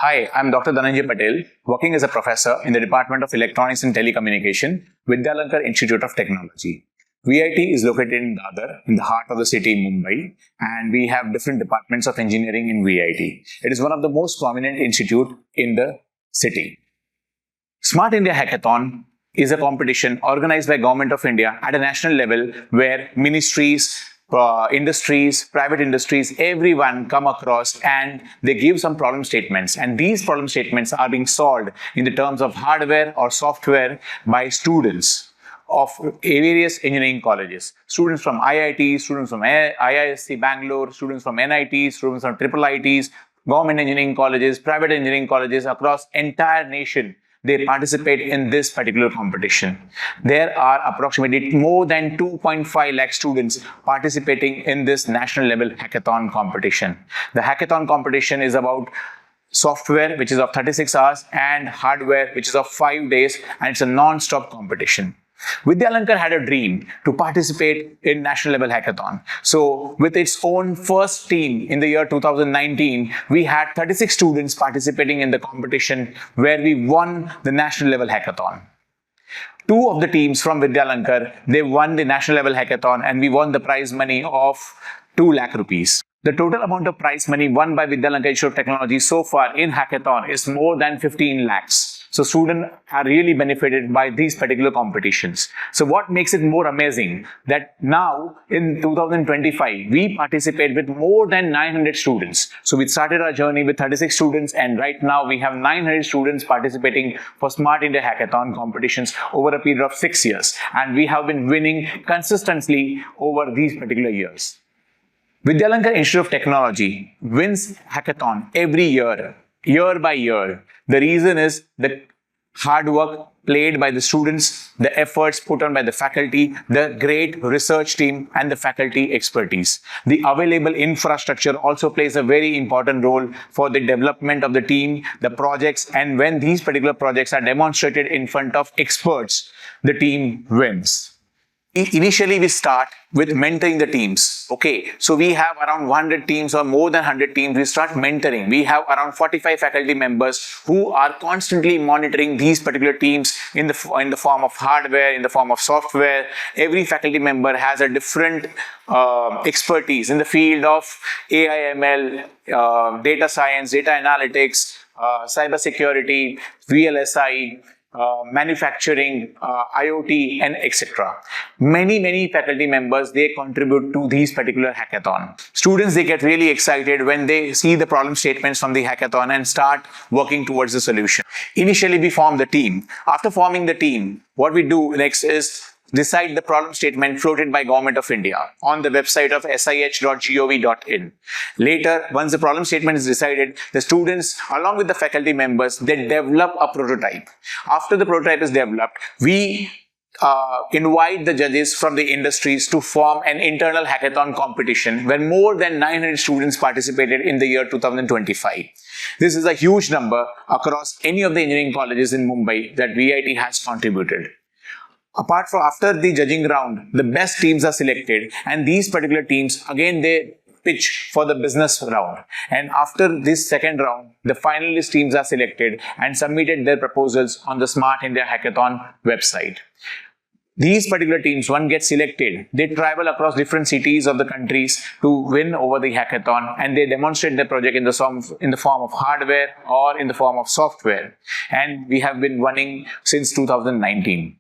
Hi, I'm Dr. Dhananjay Patel, working as a professor in the Department of Electronics and Telecommunication, Vidyalankar Institute of Technology. VIT is located in Dadar, in the heart of the city, Mumbai, and we have different departments of engineering in VIT. It is one of the most prominent institutes in the city. Smart India Hackathon is a competition organized by Government of India at a national level where ministries, industries, private industries, everyone come across and they give some problem statements, and these problem statements are being solved in the terms of hardware or software by students of various engineering colleges. Students from IIT, students from IISc Bangalore, students from NIT, students from IIITs, government engineering colleges, private engineering colleges across entire nation. They participate in this particular competition. There are approximately more than 2.5 lakh students participating in this national level hackathon competition. The hackathon competition is about software, which is of 36 hours, and hardware, which is of 5 days, and it's a non-stop competition. Vidyalankar had a dream to participate in national level hackathon. So with its own first team in the year 2019, we had 36 students participating in the competition where we won the national level hackathon. Two of the teams from Vidyalankar, they won the national level hackathon and we won the prize money of 2 lakh rupees. The total amount of prize money won by Vidyalankar Institute of Technology so far in hackathon is more than 15 lakhs. So students are really benefited by these particular competitions. So what makes it more amazing that now in 2025, we participate with more than 900 students. So we started our journey with 36 students and right now we have 900 students participating for Smart India Hackathon competitions over a period of 6 years. And we have been winning consistently over these particular years. Vidyalankar Institute of Technology wins hackathon every year, year by year. The reason is the hard work played by the students, the efforts put on by the faculty, the great research team and the faculty expertise. The available infrastructure also plays a very important role for the development of the team, the projects, and when these particular projects are demonstrated in front of experts, the team wins. Initially, we start with mentoring the teams. Okay, so we have around 100 teams or more than 100 teams. We start mentoring. We have around 45 faculty members who are constantly monitoring these particular teams in the form of hardware, in the form of software. Every faculty member has a different expertise in the field of AI, ML, data science, data analytics, cyber security, VLSI, manufacturing, IoT, and etc. Many faculty members, they contribute to these particular hackathon. Students, they get really excited when they see the problem statements from the hackathon and start working towards the solution. Initially, we form the team. After forming the team, what we do next is decide the problem statement floated by Government of India on the website of sih.gov.in. Later, once the problem statement is decided, the students, along with the faculty members, they develop a prototype. After the prototype is developed, we invite the judges from the industries to form an internal hackathon competition where more than 900 students participated in the year 2025. This is a huge number across any of the engineering colleges in Mumbai that VIT has contributed. Apart from after the judging round, the best teams are selected and these particular teams, again, they pitch for the business round. And after this second round, the finalist teams are selected and submitted their proposals on the Smart India Hackathon website. These particular teams, one gets selected, they travel across different cities of the countries to win over the hackathon and they demonstrate their project in the form of hardware or in the form of software. And we have been winning since 2019.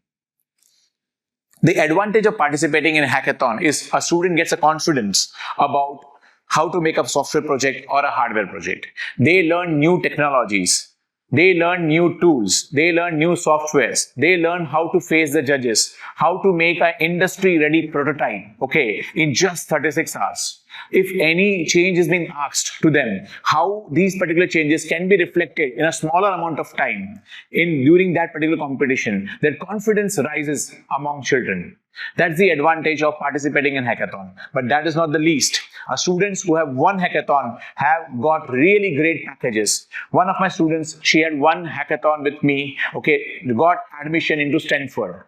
The advantage of participating in a hackathon is a student gets a confidence about how to make a software project or a hardware project. They learn new technologies. They learn new tools. They learn new softwares. They learn how to face the judges, how to make an industry-ready prototype, okay, in just 36 hours. If any change is being asked to them, how these particular changes can be reflected in a smaller amount of time during that particular competition, that confidence rises among children. That's the advantage of participating in hackathon. But that is not the least. Our students who have won hackathon have got really great packages. One of my students, she had won hackathon with me, okay, got admission into Stanford.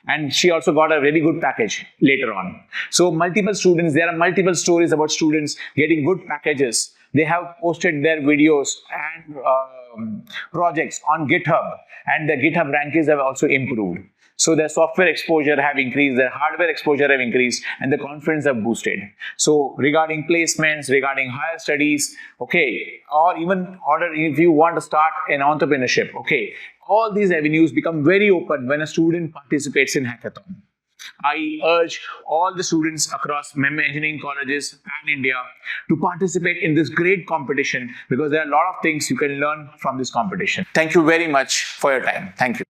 And she also got a really good package later on. So multiple students, there are multiple stories about students getting good packages. They have posted their videos and projects on GitHub, and the GitHub rankings have also improved. So their software exposure have increased, their hardware exposure have increased, and the confidence have boosted. So regarding placements, regarding higher studies, okay, or even order if you want to start an entrepreneurship, okay, all these avenues become very open when a student participates in hackathon. I urge all the students across engineering colleges and India to participate in this great competition, because there are a lot of things you can learn from this competition. Thank you very much for your time. Thank you.